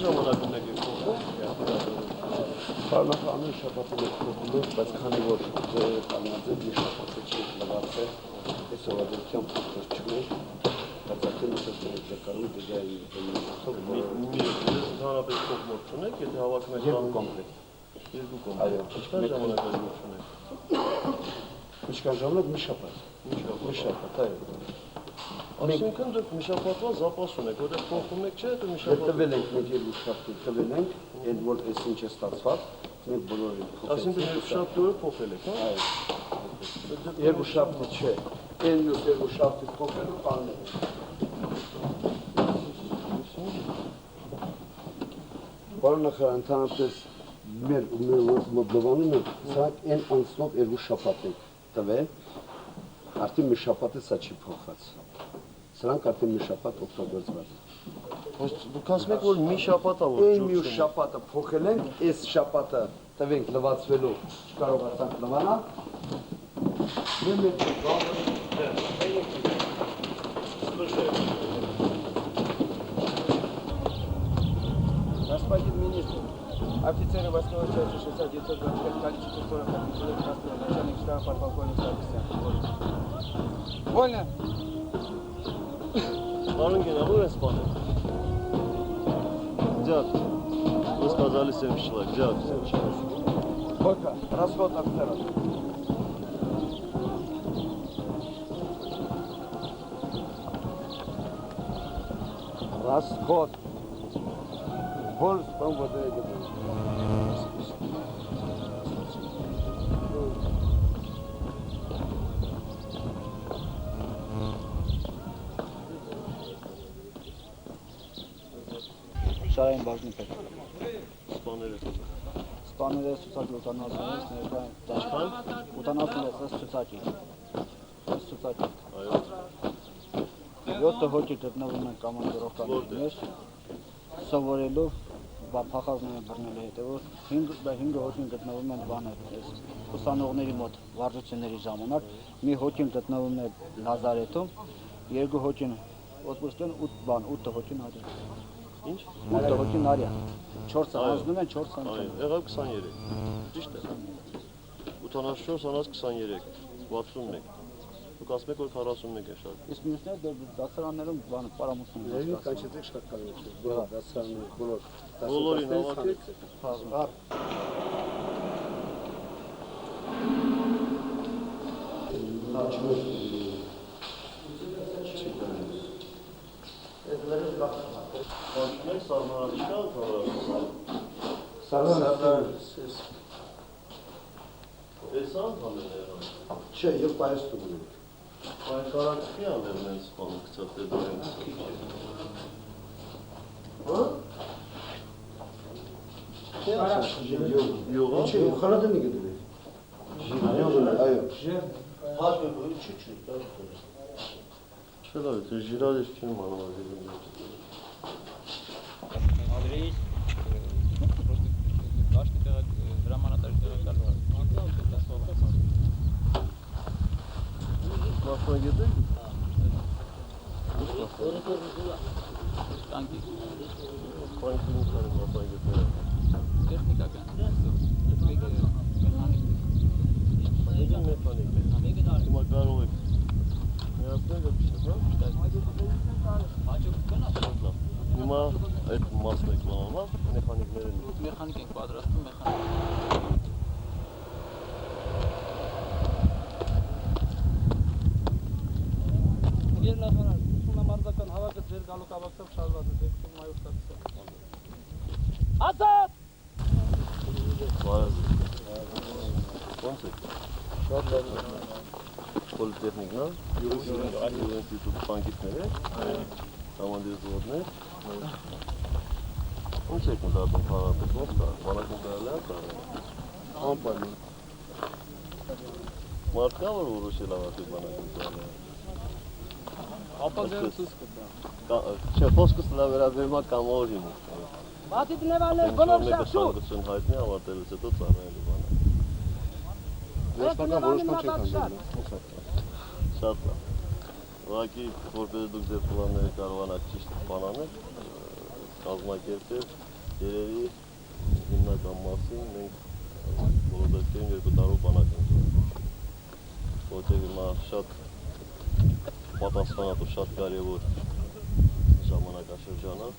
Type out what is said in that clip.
ժամանակում եք փոխում։ Բառնախանութ շաբաթը փոխում, բայց քանի որ կանանձը մի շաբաթը չի լավացել, այս օրադրությամբ փոխել չուներ, բայց արդեն ուշադրություն դեկարում դեգայի ընդհանրապես փոխմոտ չունեք, եթե հավաքում եք երկու կոմպլեկտ։ Երկու կոմպլեկտ։ Այո, ինչքան ժամանակում չունեք։ Ինչքան ժամանակ մի շաբաթ։ Մի շաբաթ, այո։ Այսինքն դուք մի շաբաթվա զապաս ունեք, որտեղ փոխում եք, չէ՞, դու մի շաբաթ։ Տվել ենք մենք երկու շաբաթ տվել ենք, այդ որ այսինչ է ստացված, մենք բոլորը փոխեցինք։ Այսինքն երկու շաբաթ օրը փոխել եք, հա։ Այո։ Երկու շաբաթ չէ, այն մյուս երկու շաբաթ փոխելու բանն է։ Պարոն նախարար, ընդհանրապես մեր մոդլովանում ենք, սա այն անցնող երկու շաբաթ ենք տվել, արդեն մի շաբաթը սա չի փոխված։ Սրանք արդեն մի շաբաթ օգտագործված։ Դուք ասում եք, որ մի շաբաթ է որ Այն մյուս շաբաթը փոխել ենք, այս շաբաթը տվենք լվացվելու չկարողացանք լվանալ։ Господин министр, офицеры 8-го части 6925 количество 40 человек построили, начальник штаба подполковник Саркисян. Вольно! Պարոն գենավոր են սպանել։ Ձյակ, вы сказали 7 человек, ձյակ, 7 человек։ Сколько? Расход офицеров. Расход. Больше, по-моему, Շարային բաժնի պետք։ Սպաները։ Սպաները ցուցակի 86-ից ներկա դաշտան 86-ից ցուցակի։ Այս ցուցակի։ Այո։ 7 հոգի գտնվում են կամանդրովկանի մեջ, սովորելու փախազները բռնելու հետևով 5 հոգին գտնվում են բանը, ուսանողների մոտ վարժությունների ժամանակ, մի հոգին գտնվում է Լազարեթում, 2 հոգին Օտպուսկեն 8 հոգին արյա։ Ինչ։ 8 հոգին արյա։ 4 անձնում են 4 Այո, անձնում։ եղավ 23։ Ճիշտ է։ 84 անց 23, 61։ Դուք ասում եք, որ 41 է շատ։ Իսկ մյուսները դասարաններում բանը պարամուսն են։ Ներին կանչեցեք շատ կարող է, բոլոր դասարաններ, բոլոր։ Բոլորին հավաքեք։ Կանչում եք սարմանաչկան թողարակուսան։ Սարվան Ես անդամ են եղան։ չէ, եւ պայստում են։ Պայքարակցի աններն են սպանում կցած դեպորեն։ Հա? Յուղա։ Չէ, խարադենի գդրի։ Այո։ Հաշվելու չի, Չէ լավ, թե ժիրադես չեմ անվազիլում։ Ադրեից դաշտի տեղակ հրամանատարի տեղակալ Մասնագետ եք։ տանկի Պանքին քանի մասնագետները։ տեխնիկական մեխանիկ Հիմա կարող եք միացնել եք, հա։ հաջող կնա Հիմա այդ մասն եք բանալա, մեխանիկները մեխանիկ ենք պատրաստում մեխանիկ Գերնախարար, ուսումնամարտական հավաքը ձեր գալուկ ավակտով շարված է, դեպքում մայով ստացել։ Ազատ! Ոնց եք։ Շատ լավ։ Պոլիտեխնիկն է։ Ինստիտուտ բանկիստներ է։ Համանդիրձողներ։ Ոնց եք մտածում փառատոնը ոնց կա։ Բանակում կարելի է կա։ Անպայման։ Մարդ կա որ որոշել ավարտի բանակում կարելի է։ Ապա ձեր ցույց կտա։ Չէ, խոսքս նա վերաբերում է կամավորին։ Բացի դնեվաներ բոլոր շախշու։ Ցանկություն հայտնի ավարտելուց հետո ծառայելու բանը։ Վերջնական որոշման չեք հանդիպում։ Շատ լավ։ Ուղղակի որպես դուք ձեր պլանները կարողանաք ճիշտ բանանել, կազմակերպել, երևի հիմնական մասին մենք բոլոր դեպքերում 2 տարով բանակ ենք։ Որտեղ հիմա շատ պատասխանատու, շատ կարևոր ժամանակաշրջան է։